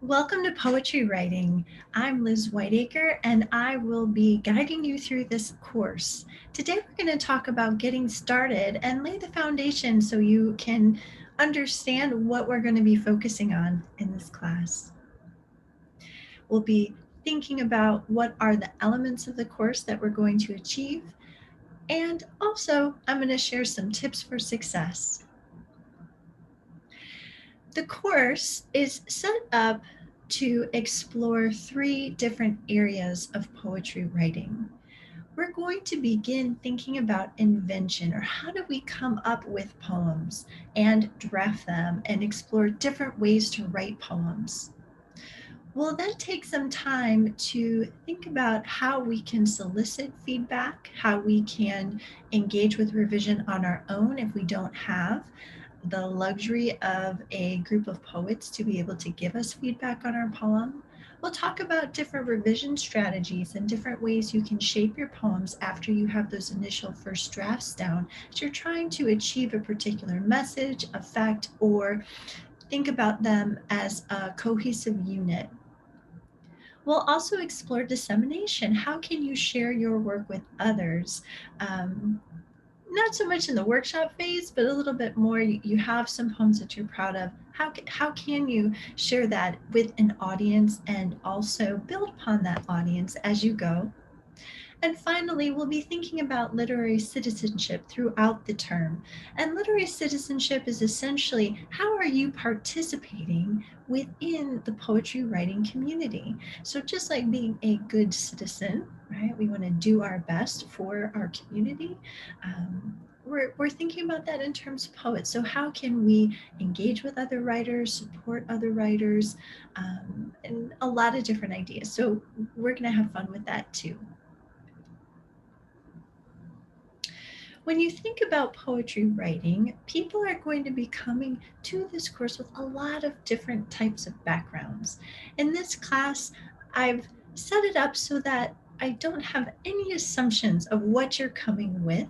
Welcome to Poetry Writing. I'm Liz Whiteacre and I will be guiding you through this course. Today we're going to talk about getting started and lay the foundation so you can understand what we're going to be focusing on in this class. We'll be thinking about what are the elements of the course that we're going to achieve, and also I'm going to share some tips for success. The course is set up to explore three different areas of poetry writing. We're going to begin thinking about invention, or how do we come up with poems and draft them and explore different ways to write poems. We'll then take some time to think about how we can solicit feedback, how we can engage with revision on our own if we don't have the luxury of a group of poets to be able to give us feedback on our poem. We'll talk about different revision strategies and different ways you can shape your poems after you have those initial first drafts down. So you're trying to achieve a particular message, effect, or think about them as a cohesive unit. We'll also explore dissemination. How can you share your work with others? Not so much in the workshop phase, but a little bit more. You have some poems that you're proud of. How can you share that with an audience and also build upon that audience as you go? And finally, we'll be thinking about literary citizenship throughout the term. And literary citizenship is essentially, how are you participating within the poetry writing community? So just like being a good citizen, right? We want to do our best for our community. We're thinking about that in terms of poets. So how can we engage with other writers, support other writers, and a lot of different ideas. So we're going to have fun with that too. When you think about poetry writing, people are going to be coming to this course with a lot of different types of backgrounds. In this class, I've set it up so that I don't have any assumptions of what you're coming with.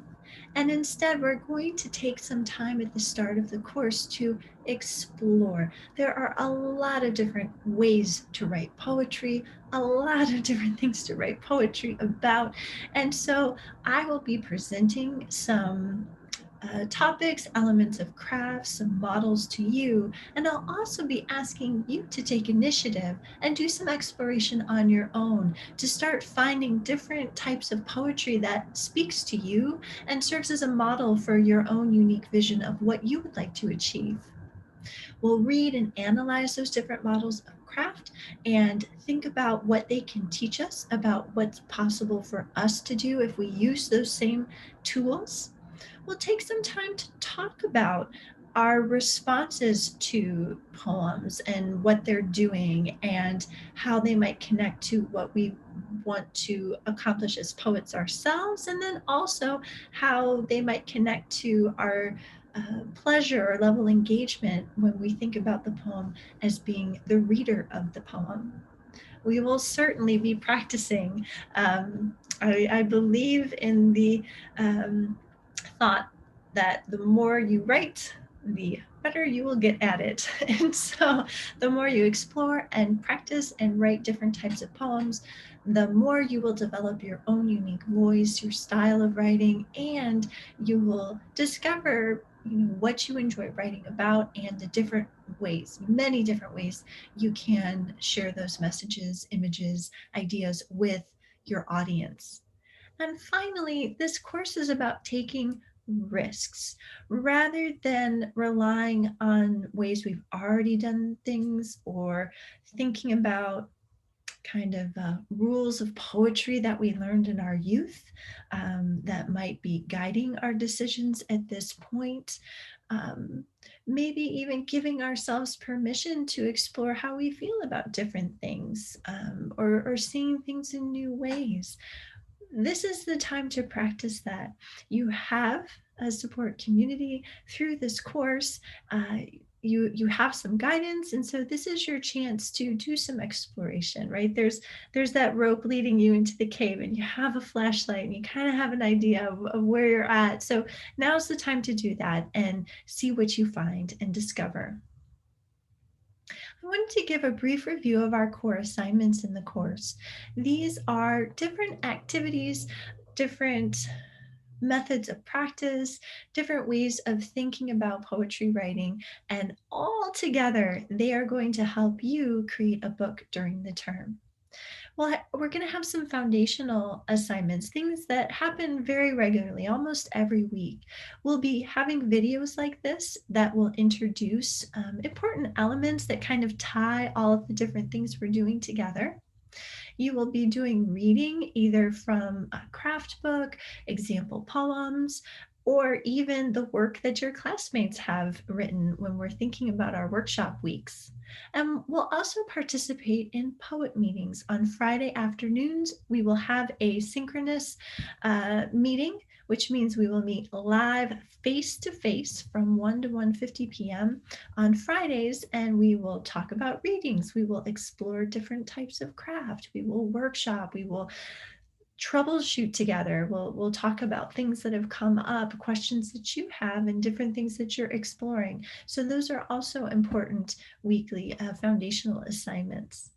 And instead, we're going to take some time at the start of the course to explore. There are a lot of different ways to write poetry, a lot of different things to write poetry about. And so I will be presenting some topics, elements of crafts, some models to you, and I'll also be asking you to take initiative and do some exploration on your own to start finding different types of poetry that speaks to you and serves as a model for your own unique vision of what you would like to achieve. We'll read and analyze those different models of craft and think about what they can teach us about what's possible for us to do if we use those same tools. We'll take some time to talk about our responses to poems and what they're doing and how they might connect to what we want to accomplish as poets ourselves, and then also how they might connect to our pleasure or level engagement when we think about the poem as being the reader of the poem. We will certainly be practicing. I believe in the thought that the more you write, the better you will get at it. And so the more you explore and practice and write different types of poems, the more you will develop your own unique voice, your style of writing, and you will discover what you enjoy writing about and the different ways, many different ways you can share those messages, images, ideas with your audience. And finally, this course is about taking risks rather than relying on ways we've already done things or thinking about kind of rules of poetry that we learned in our youth that might be guiding our decisions at this point. Um, Maybe even giving ourselves permission to explore how we feel about different things, or seeing things in new ways. This is the time to practice that. You have a support community through this course. You have some guidance, and so this is your chance to do some exploration. Right, there's that rope leading you into the cave, and you have a flashlight, and you kind of have an idea of where you're at. So now's the time to do that and see what you find and discover. I wanted to give a brief review of our core assignments in the course. These are different activities, different methods of practice, different ways of thinking about poetry writing, and all together, they are going to help you create a book during the term. Well, we're going to have some foundational assignments, things that happen very regularly, almost every week. We'll be having videos like this that will introduce important elements that kind of tie all of the different things we're doing together. You will be doing reading either from a craft book, example poems, or even the work that your classmates have written when we're thinking about our workshop weeks. And we'll also participate in poet meetings. On Friday afternoons, we will have a synchronous meeting, which means we will meet live face to face from 1 to 1:50 p.m. on Fridays, and we will talk about readings. We will explore different types of craft. We will workshop. We will troubleshoot together. We'll talk about things that have come up, questions that you have, and different things that you're exploring. So those are also important weekly foundational assignments.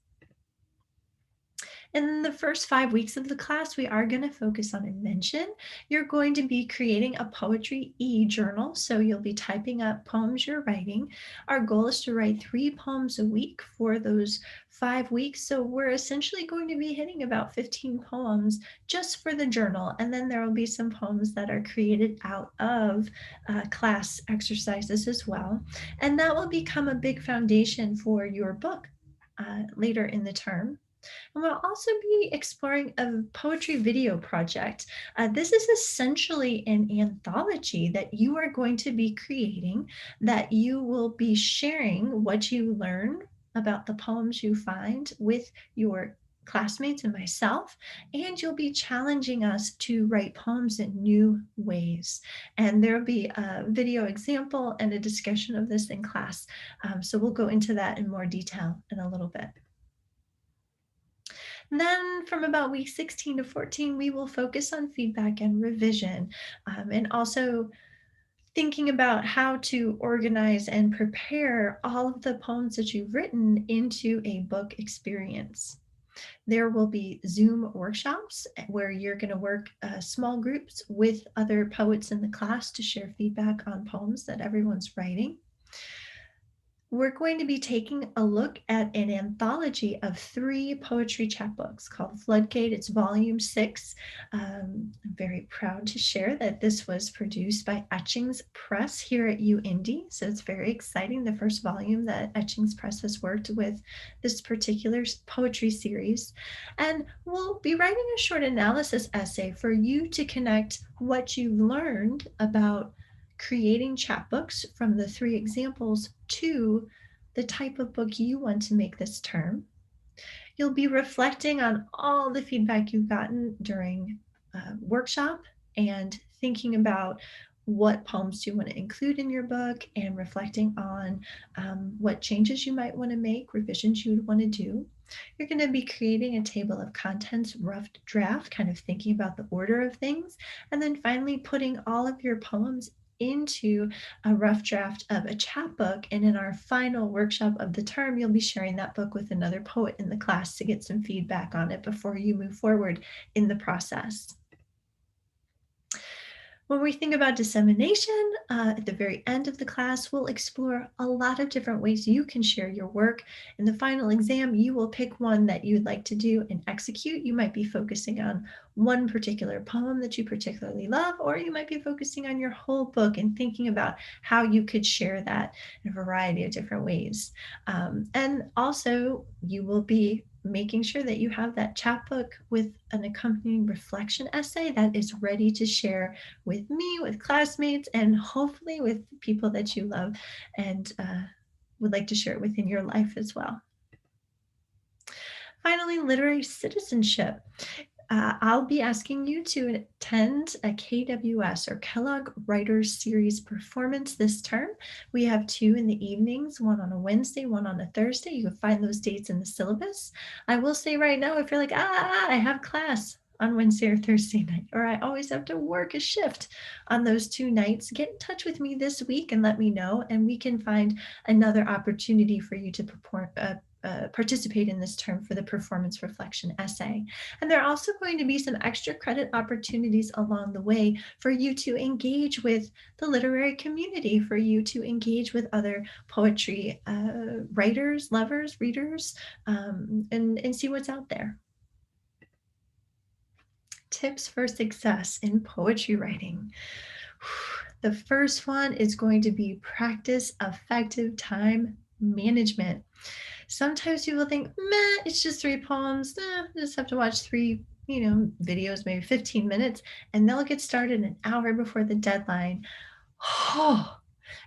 In the first 5 weeks of the class, we are going to focus on invention. You're going to be creating a poetry e-journal, so you'll be typing up poems you're writing. Our goal is to write 3 poems a week for those 5 weeks, so we're essentially going to be hitting about 15 poems just for the journal, and then there will be some poems that are created out of class exercises as well, and that will become a big foundation for your book later in the term. And we'll also be exploring a poetry video project. This is essentially an anthology that you are going to be creating, that you will be sharing what you learn about the poems you find with your classmates and myself, and you'll be challenging us to write poems in new ways. And there'll be a video example and a discussion of this in class. So we'll go into that in more detail in a little bit. Then from about week 16 to 14, we will focus on feedback and revision, and also thinking about how to organize and prepare all of the poems that you've written into a book experience. There will be Zoom workshops where you're going to work small groups with other poets in the class to share feedback on poems that everyone's writing. We're going to be taking a look at an anthology of 3 poetry chapbooks called Floodgate. It's volume 6. I'm very proud to share that this was produced by Etchings Press here at UIndy. So it's very exciting, the first volume that Etchings Press has worked with this particular poetry series. And we'll be writing a short analysis essay for you to connect what you've learned about creating chapbooks from the 3 examples to the type of book you want to make this term. You'll be reflecting on all the feedback you've gotten during workshop and thinking about what poems do you want to include in your book, and reflecting on what changes you might want to make, revisions you would want to do. You're going to be creating a table of contents, rough draft, kind of thinking about the order of things, and then finally putting all of your poems into a rough draft of a chapbook. And in our final workshop of the term, you'll be sharing that book with another poet in the class to get some feedback on it before you move forward in the process. When we think about dissemination, at the very end of the class, we'll explore a lot of different ways you can share your work. In the final exam, you will pick one that you'd like to do and execute. You might be focusing on one particular poem that you particularly love, or you might be focusing on your whole book and thinking about how you could share that in a variety of different ways. And also, you will be making sure that you have that chapbook with an accompanying reflection essay that is ready to share with me, with classmates, and hopefully with people that you love and would like to share it within your life as well. Finally, literary citizenship. I'll be asking you to attend a KWS or Kellogg Writers Series performance this term. We have 2 in the evenings, one on a Wednesday, one on a Thursday. You can find those dates in the syllabus. I will say right now, if you're like, I have class on Wednesday or Thursday night, or I always have to work a shift on those 2 nights, get in touch with me this week and let me know, and we can find another opportunity for you to participate in this term for the performance reflection essay. And there are also going to be some extra credit opportunities along the way for you to engage with the literary community, for you to engage with other poetry writers, lovers, readers, and see what's out there. Tips for success in poetry writing. The first one is going to be practice effective time management. Sometimes people think, meh, it's just 3 poems. I just have to watch three, videos, maybe 15 minutes, and they'll get started an hour before the deadline. Oh,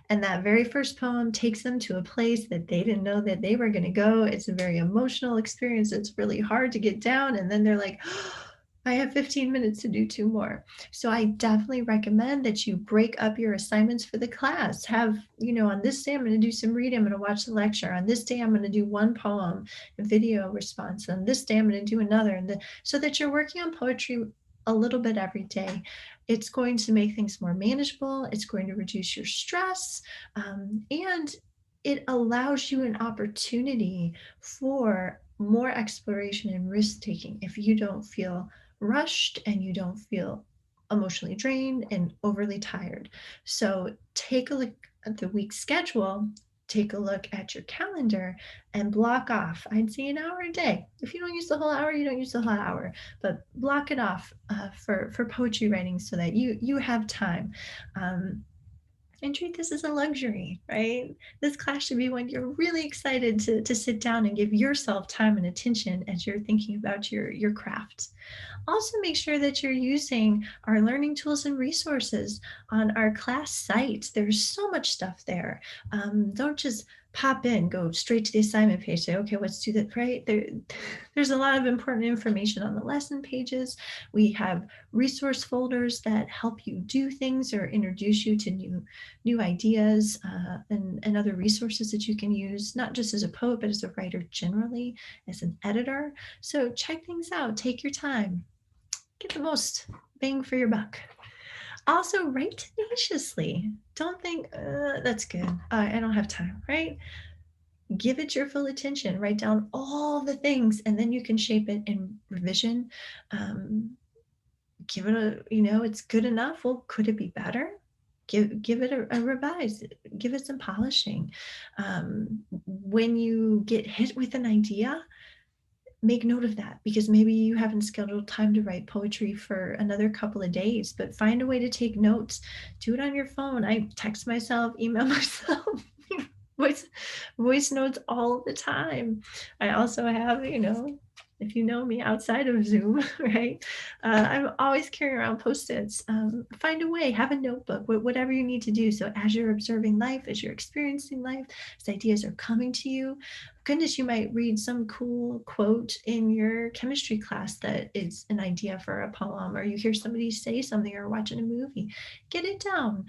and that very first poem takes them to a place that they didn't know that they were going to go. It's a very emotional experience. It's really hard to get down. And then they're like, oh, I have 15 minutes to do 2 more. So I definitely recommend that you break up your assignments for the class. Have, on this day, I'm going to do some reading. I'm going to watch the lecture. On this day, I'm going to do one poem, a video response. On this day, I'm going to do another. So that you're working on poetry a little bit every day. It's going to make things more manageable. It's going to reduce your stress. And it allows you an opportunity for more exploration and risk taking if you don't feel rushed and you don't feel emotionally drained and overly tired. So take a look at the week's schedule, take a look at your calendar, and block off, I'd say, an hour a day. If you don't use the whole hour, you don't use the whole hour, but block it off for poetry writing so that you have time. And treat this as a luxury, right? This class should be when you're really excited to sit down and give yourself time and attention as you're thinking about your craft. Also, make sure that you're using our learning tools and resources on our class site. There's so much stuff there. Don't just pop in, go straight to the assignment page, say, okay, let's do that, right? There's a lot of important information on the lesson pages. We have resource folders that help you do things or introduce you to new ideas and other resources that you can use, not just as a poet, but as a writer generally, as an editor. So check things out, take your time, get the most bang for your buck. Also, write tenaciously. Don't think, that's good. I don't have time, right? Give it your full attention. Write down all the things, and then you can shape it in revision. Give it it's good enough. Well, could it be better? Give it a revise. Give it some polishing. When you get hit with an idea, make note of that, because maybe you haven't scheduled time to write poetry for another couple of days, but find a way to take notes. Do it on your phone. I text myself, email myself, voice notes all the time. I also have, if you know me outside of Zoom, right? I'm always carrying around Post-its. Find a way, have a notebook, whatever you need to do. So as you're observing life, as you're experiencing life, as ideas are coming to you, goodness, you might read some cool quote in your chemistry class that is an idea for a poem, or you hear somebody say something or watching a movie. Get it down,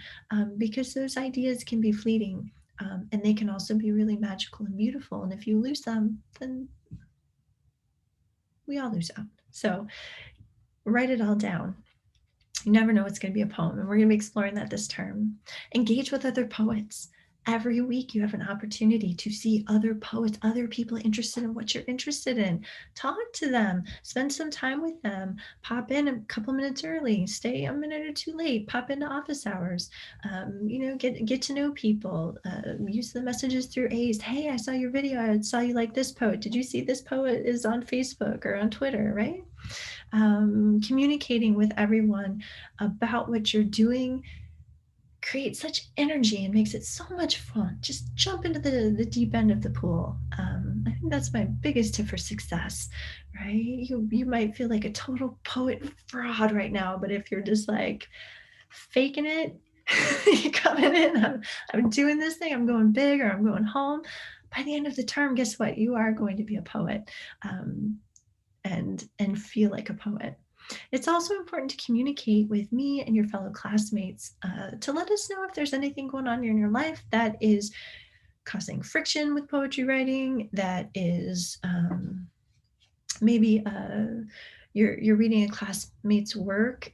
because those ideas can be fleeting. And they can also be really magical and beautiful. And if you lose them, then we all lose out. So write it all down. You never know what's going to be a poem, and we're going to be exploring that this term. Engage with other poets. Every week you have an opportunity to see other poets, other people interested in what you're interested in. Talk to them, spend some time with them, pop in a couple minutes early, stay a minute or two late, pop into office hours, get to know people, use the messages through A's. Hey, I saw your video, I saw you like this poet. Did you see this poet is on Facebook or on Twitter, right? Communicating with everyone about what you're doing creates such energy and makes it so much fun. Just jump into the deep end of the pool. I think that's my biggest tip for success, right? You might feel like a total poet fraud right now, but if you're just like faking it, you're coming in, I'm doing this thing, I'm going big, or I'm going home. By the end of the term, guess what? You are going to be a poet, and feel like a poet. It's also important to communicate with me and your fellow classmates to let us know if there's anything going on in your life that is causing friction with poetry writing, that is maybe you're reading a classmate's work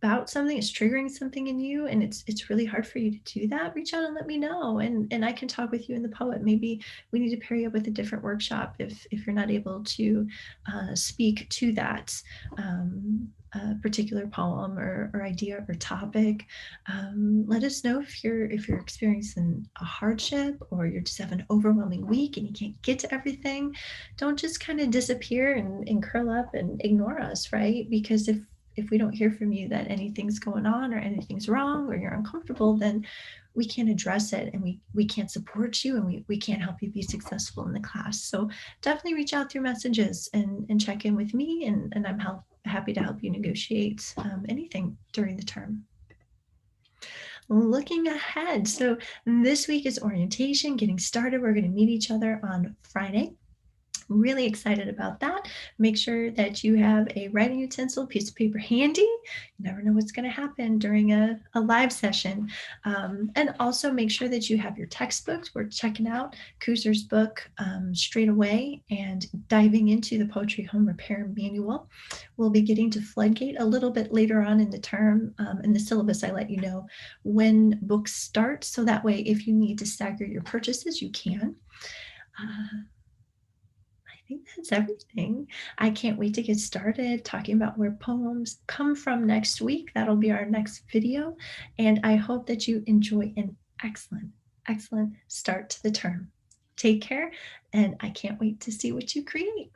about something, it's triggering something in you, and it's really hard for you to do that, reach out and let me know, and I can talk with you and the poet. Maybe we need to pair you up with a different workshop if you're not able to speak to that particular poem or idea or topic. Let us know if you're experiencing a hardship or you're just having an overwhelming week and you can't get to everything. Don't just kind of disappear and curl up and ignore us, right? Because if we don't hear from you that anything's going on or anything's wrong or you're uncomfortable, then we can't address it, and we can't support you, and we can't help you be successful in the class. So definitely reach out through messages and check in with me, and I'm happy to help you negotiate anything during the term. Looking ahead, so this week is orientation, getting started. We're going to meet each other on Friday. Really excited about that. Make sure that you have a writing utensil, piece of paper handy. You never know what's going to happen during a live session. And also make sure that you have your textbooks. We're checking out Kuzer's book straight away and diving into the Poetry Home Repair Manual. We'll be getting to Floodgate a little bit later on in the term. In the syllabus, I let you know when books start. So that way, if you need to stagger your purchases, you can. I think that's everything. I can't wait to get started talking about where poems come from next week. That'll be our next video. And I hope that you enjoy an excellent, excellent start to the term. Take care, and I can't wait to see what you create.